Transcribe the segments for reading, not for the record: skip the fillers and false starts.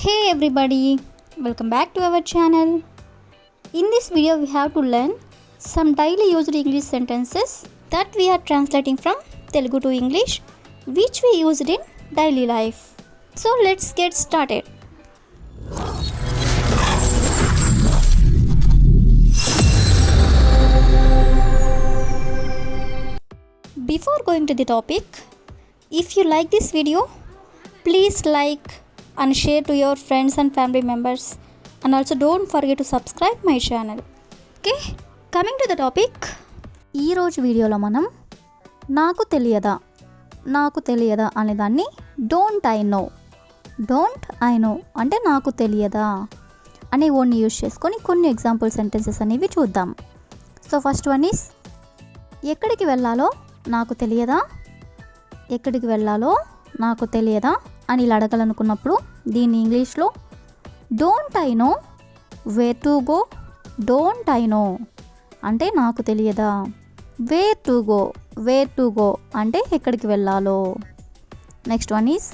Hey everybody, welcome back to our channel. In this video we have to learn some daily used English sentences that we are translating from Telugu to English which we used in daily life. So let's get started. Before going to the topic, if you like this video, please like and share to your friends and family members, and also don't forget to subscribe my channel. Okay, coming to the topic, ఈ రోజు వీడియోలో మనం నాకు తెలియదా అనే దాన్ని don't I know అంటే నాకు తెలియదా అనే వర్డ్ని యూజ్ చేసుకొని కొన్ని ఎగ్జాంపుల్ సెంటెన్సెస్ అనేవి చూద్దాం. సో ఫస్ట్ వన్ ఈస్ ఎక్కడికి వెళ్ళాలో నాకు తెలియదా అని ఇలా అడగాలనుకున్నప్పుడు దీన్ని ఇంగ్లీష్లో don't I know where to go. Don't I know అంటే నాకు తెలియదా. వేర్ టు గో అంటే ఎక్కడికి వెళ్ళాలో. నెక్స్ట్ వన్ ఈస్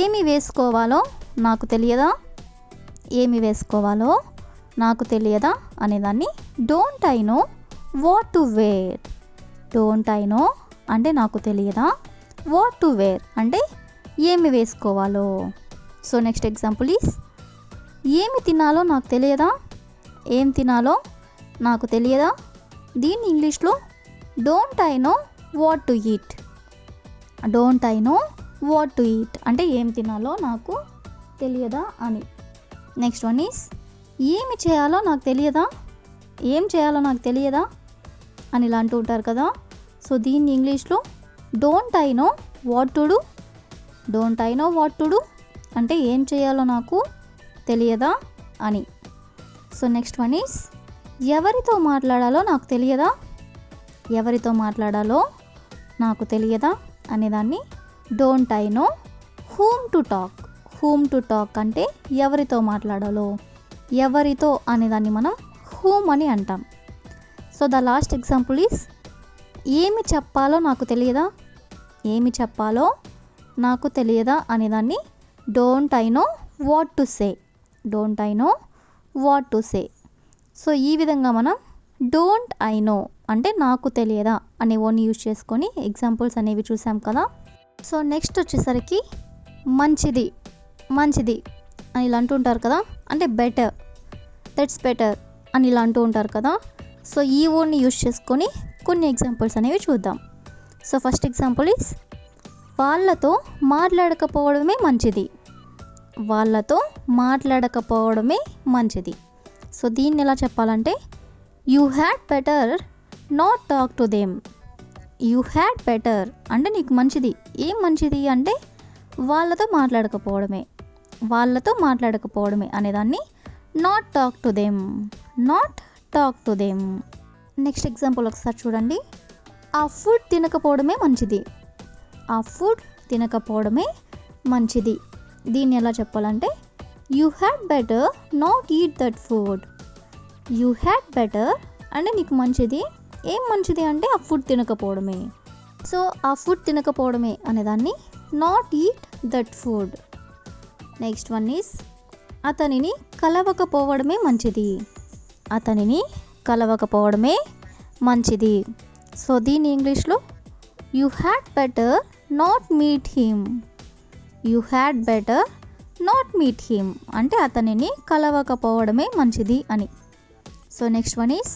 ఏమి వేసుకోవాలో నాకు తెలియదా అనేదాన్ని don't I know what to wear. Don't I know అంటే నాకు తెలియదా. వాట్ టు వేర్ అంటే ఏమి వేసుకోవాలో. సో నెక్స్ట్ ఎగ్జాంపుల్ ఈస్ ఏమి తినాలో నాకు తెలియదా. దీన్ని ఇంగ్లీష్లో don't I know what to eat. అంటే ఏం తినాలో నాకు తెలియదా అని. నెక్స్ట్ వన్ ఈస్ ఏం చేయాలో నాకు తెలియదా అని ఇలా అంటూ ఉంటారు కదా. సో దీన్ని ఇంగ్లీష్లో don't I know what to do అంటే ఏం చేయాలో నాకు తెలియదా అని. సో నెక్స్ట్ వన్ ఈస్ ఎవరితో మాట్లాడాలో నాకు తెలియదా అనేదాన్ని don't I no whom to talk అంటే ఎవరితో మాట్లాడాలో. ఎవరితో అనేదాన్ని మనం హూమ్ అని అంటాం. So the last example is ఏమి చెప్పాలో నాకు తెలియదా అనేదాన్ని don't I know what to say. So ఈ విధంగా మనం డోంట్ ఐ నో అంటే నాకు తెలియదా అనే వర్డ్ని యూజ్ చేసుకొని ఎగ్జాంపుల్స్ అనేవి చూసాం కదా. సో నెక్స్ట్ వచ్చేసరికి మంచిది అని ఇలా అంటూ ఉంటారు కదా, అంటే దట్స్ బెటర్ అని ఇలా అంటూ ఉంటారు కదా. సో ఈ వర్డ్ని యూజ్ చేసుకొని కొన్ని ఎగ్జాంపుల్స్ అనేవి చూద్దాం. సో ఫస్ట్ ఎగ్జాంపుల్ ఈస్ వాళ్ళతో మాట్లాడకపోవడమే మంచిది. సో దీన్ని ఎలా చెప్పాలంటే you had better not talk to them. అంటే నీకు మంచిది. ఏం మంచిది అంటే వాళ్ళతో మాట్లాడకపోవడమే అనేదాన్ని not talk to them. Next example ఒకసారి చూడండి. ఆ ఫుడ్ తినకపోవడమే మంచిది. దీన్ని ఎలా చెప్పాలంటే you had better not eat that food. అంటే నీకు మంచిది. ఏం మంచిది అంటే ఆ ఫుడ్ తినకపోవడమే. సో ఆ ఫుడ్ తినకపోవడమే అనేదాన్ని not eat that food. Next one is అతనిని కలవకపోవడమే మంచిది. సో దీని ఇంగ్లీష్లో you had better not meet him. అంటే అతనిని కలవకపోవడమే మంచిది అని. సో నెక్స్ట్ వన్ ఈస్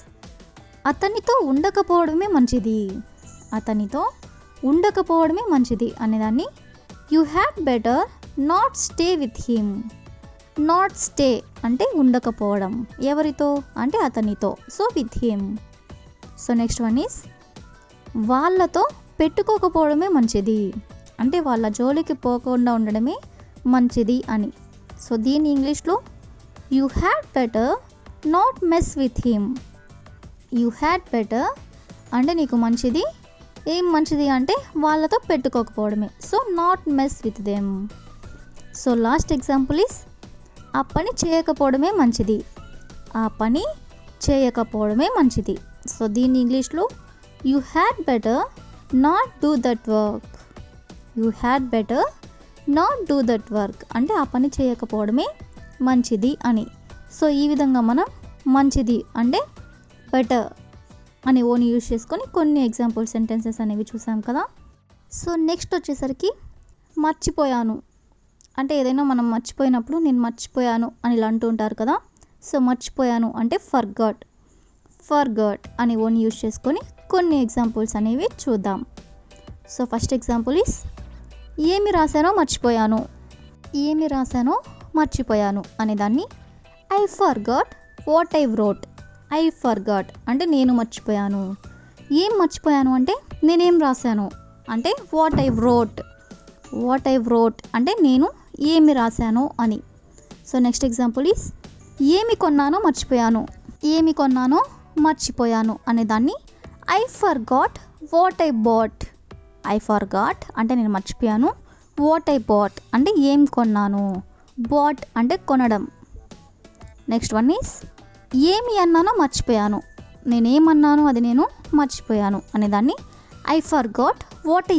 అతనితో ఉండకపోవడమే మంచిది అనేదాన్ని you had better not stay with him. అంటే ఉండకపోవడం. ఎవరితో అంటే అతనితో. So with him. So next one is వాళ్ళతో పెట్టుకోకపోవడమే మంచిది. అంటే వాళ్ళ జోలికి పోకుండా ఉండడమే మంచిది అని. సో దీని ఇంగ్లీష్లో you had better not mess with him. అంటే నీకు మంచిది. ఏం మంచిది అంటే వాళ్ళతో పెట్టుకోకపోవడమే. So not mess with them. So last example is ఆ పని చేయకపోవడమే మంచిది. సో దీని ఇంగ్లీష్లో you had better not do that work. Not do that work అంటే ఆ పని చేయకపోవడమే మంచిది అని. సో ఈ విధంగా మనం మంచిది అంటే బెటర్ అని ఓన్ యూజ్ చేసుకొని కొన్ని ఎగ్జాంపుల్ సెంటెన్సెస్ అనేవి చూసాం కదా. సో నెక్స్ట్ వచ్చేసరికి మర్చిపోయాను అంటే ఏదైనా మనం మర్చిపోయినప్పుడు నేను మర్చిపోయాను అని ఇలా అంటూ ఉంటారు కదా. సో మర్చిపోయాను అంటే ఫర్గాట్ అని ఓన్ యూజ్ చేసుకొని కొన్ని ఎగ్జాంపుల్స్ అనేవి చూద్దాం. సో ఫస్ట్ ఎగ్జాంపుల్ ఈస్ ఏమి రాశానో మర్చిపోయాను అనే దాన్ని I forgot what I wrote. I forgot అంటే నేను మర్చిపోయాను. ఏం మర్చిపోయాను అంటే నేనేం రాశాను అంటే వాట్ ఐ వ్రోట్ అంటే నేను ఏమి రాశాను అని. సో నెక్స్ట్ ఎగ్జాంపుల్ ఈస్ ఏమి కొన్నానో మర్చిపోయాను అనే దాన్ని I forgot what I bought. I forgot అంటే నేను మర్చిపోయాను. వాట్ ఐ బాట్ అంటే ఏం కొన్నాను. బాట్ అంటే కొనడం. నెక్స్ట్ వన్ ఈస్ ఏమి అన్నానో మర్చిపోయాను. నేనేమన్నాను అది నేను మర్చిపోయాను అనే దాన్ని I forgot what I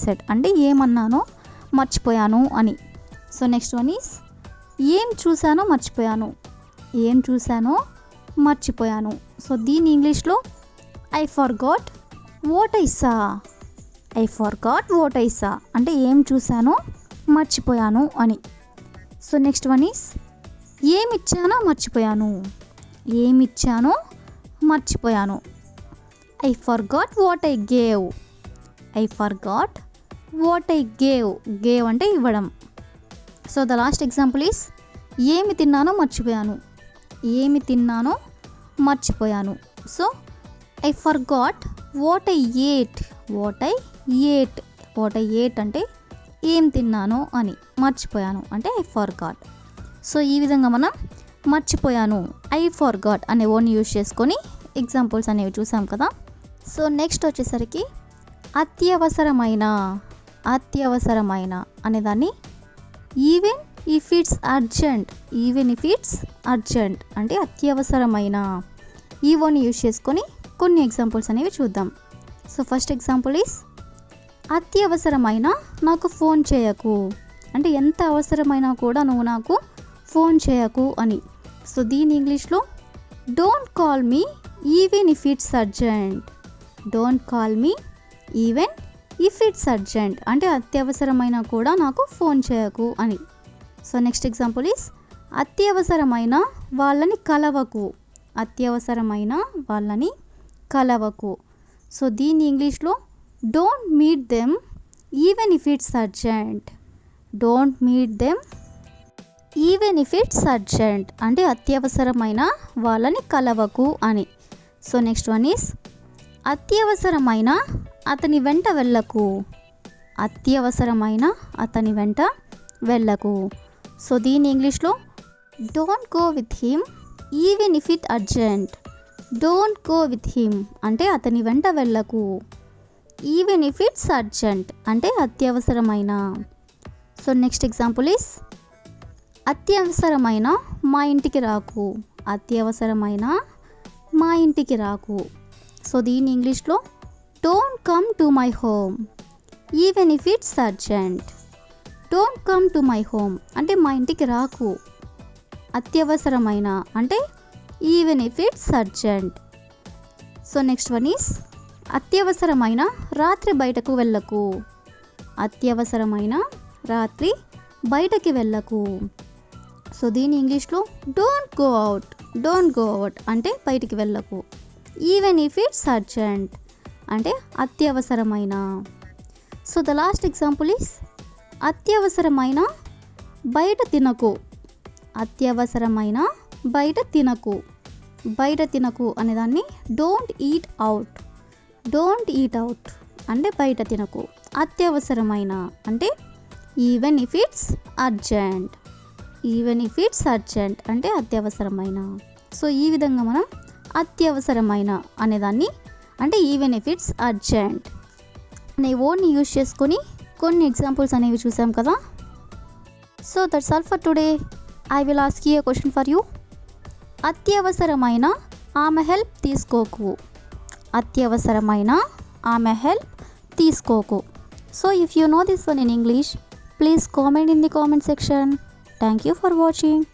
said. అంటే ఏమన్నానో మర్చిపోయాను అని. సో నెక్స్ట్ వన్ ఈస్ ఏం చూసానో మర్చిపోయాను. సో దీని ఇంగ్లీష్లో I forgot what I saw అంటే ఏం చూసానో మర్చిపోయాను అని. సో నెక్స్ట్ వన్ ఈస్ ఏమిచ్చానో మర్చిపోయాను. I forgot what I gave. Gave అంటే ఇవ్వడం. So the last example is ఏమి తిన్నానో మర్చిపోయాను. So I forgot what I ate అంటే ఏం తిన్నానో అని. మర్చిపోయాను అంటే ఐ ఫర్గాట్. సో ఈ విధంగా మనం మర్చిపోయాను ఐ ఫర్గాట్ అనే ఓన్ యూజ్ చేసుకొని ఎగ్జాంపుల్స్ అనేవి చూసాం కదా. సో నెక్స్ట్ వచ్చేసరికి అత్యవసరమైన అనేదాన్ని ఈవెన్ ఇఫ్ ఇట్స్ అర్జెంట్ అంటే అత్యవసరమైన ఈ ఓన్ యూజ్ చేసుకొని కొన్ని ఎగ్జాంపుల్స్ అనేవి చూద్దాం. సో ఫస్ట్ ఎగ్జాంపుల్ ఈస్ అత్యవసరమైన నాకు ఫోన్ చేయకు అంటే ఎంత అవసరమైనా కూడా నువ్వు నాకు ఫోన్ చేయకు అని. సో దీని ఇంగ్లీష్లో don't call me even if it's urgent అంటే అత్యవసరమైన కూడా నాకు ఫోన్ చేయకు అని. సో నెక్స్ట్ ఎగ్జాంపుల్ ఈస్ అత్యవసరమైన వాళ్ళని కలవకు. సో దీని ఇంగ్లీష్లో don't meet them even if it's urgent అంటే అత్యవసరమైన వాళ్ళని కలవకు అని. సో నెక్స్ట్ వన్ ఈస్ అత్యవసరమైన అతని వెంట వెళ్ళకు. సో దీని ఇంగ్లీష్లో don't go with him even if it urgent. అంటే అతని వెంట వెళ్ళకు. ఈవెన్ ఇఫ్ ఇట్స్ అర్జెంట్ అంటే అత్యవసరమైన. సో నెక్స్ట్ ఎగ్జాంపుల్ ఈస్ అత్యవసరమైన మా ఇంటికి రాకు. సో దీని ఇంగ్లీష్లో don't come to my home even if it's urgent. అంటే మా ఇంటికి రాకు. అత్యవసరమైన అంటే even if it's urgent. So next one is అత్యవసరమైన రాత్రి బయటకు వెళ్ళకు. సో దీని ఇంగ్లీష్లో డోంట్ గో అవుట్ అంటే బయటికి వెళ్ళకు. ఈవెన్ ఇఫ్ ఇట్స్ అర్జెంట్ అంటే అత్యవసరమైన. So the last example is అత్యవసరమైన బయట తినకు అనేదాన్ని డోంట్ ఈట్ అవుట్ అంటే బయట తినకు. అత్యవసరమైన అంటే ఈవెన్ ఇఫ్ ఇట్స్ అర్జెంట్ అంటే అత్యవసరమైన. సో ఈ విధంగా మనం అత్యవసరమైన అనేదాన్ని అంటే ఈవెన్ ఇఫ్ ఇట్స్ అర్జెంట్ అనే ఓన్ని యూజ్ చేసుకొని కొన్ని ఎగ్జాంపుల్స్ అనేవి చూసాం కదా. So that's all for today. I will ask you a question for you. అత్యవసరమైన ఆమె help తీసుకోకు. So if you know this one in English, please comment in the comment section. Thank you for watching.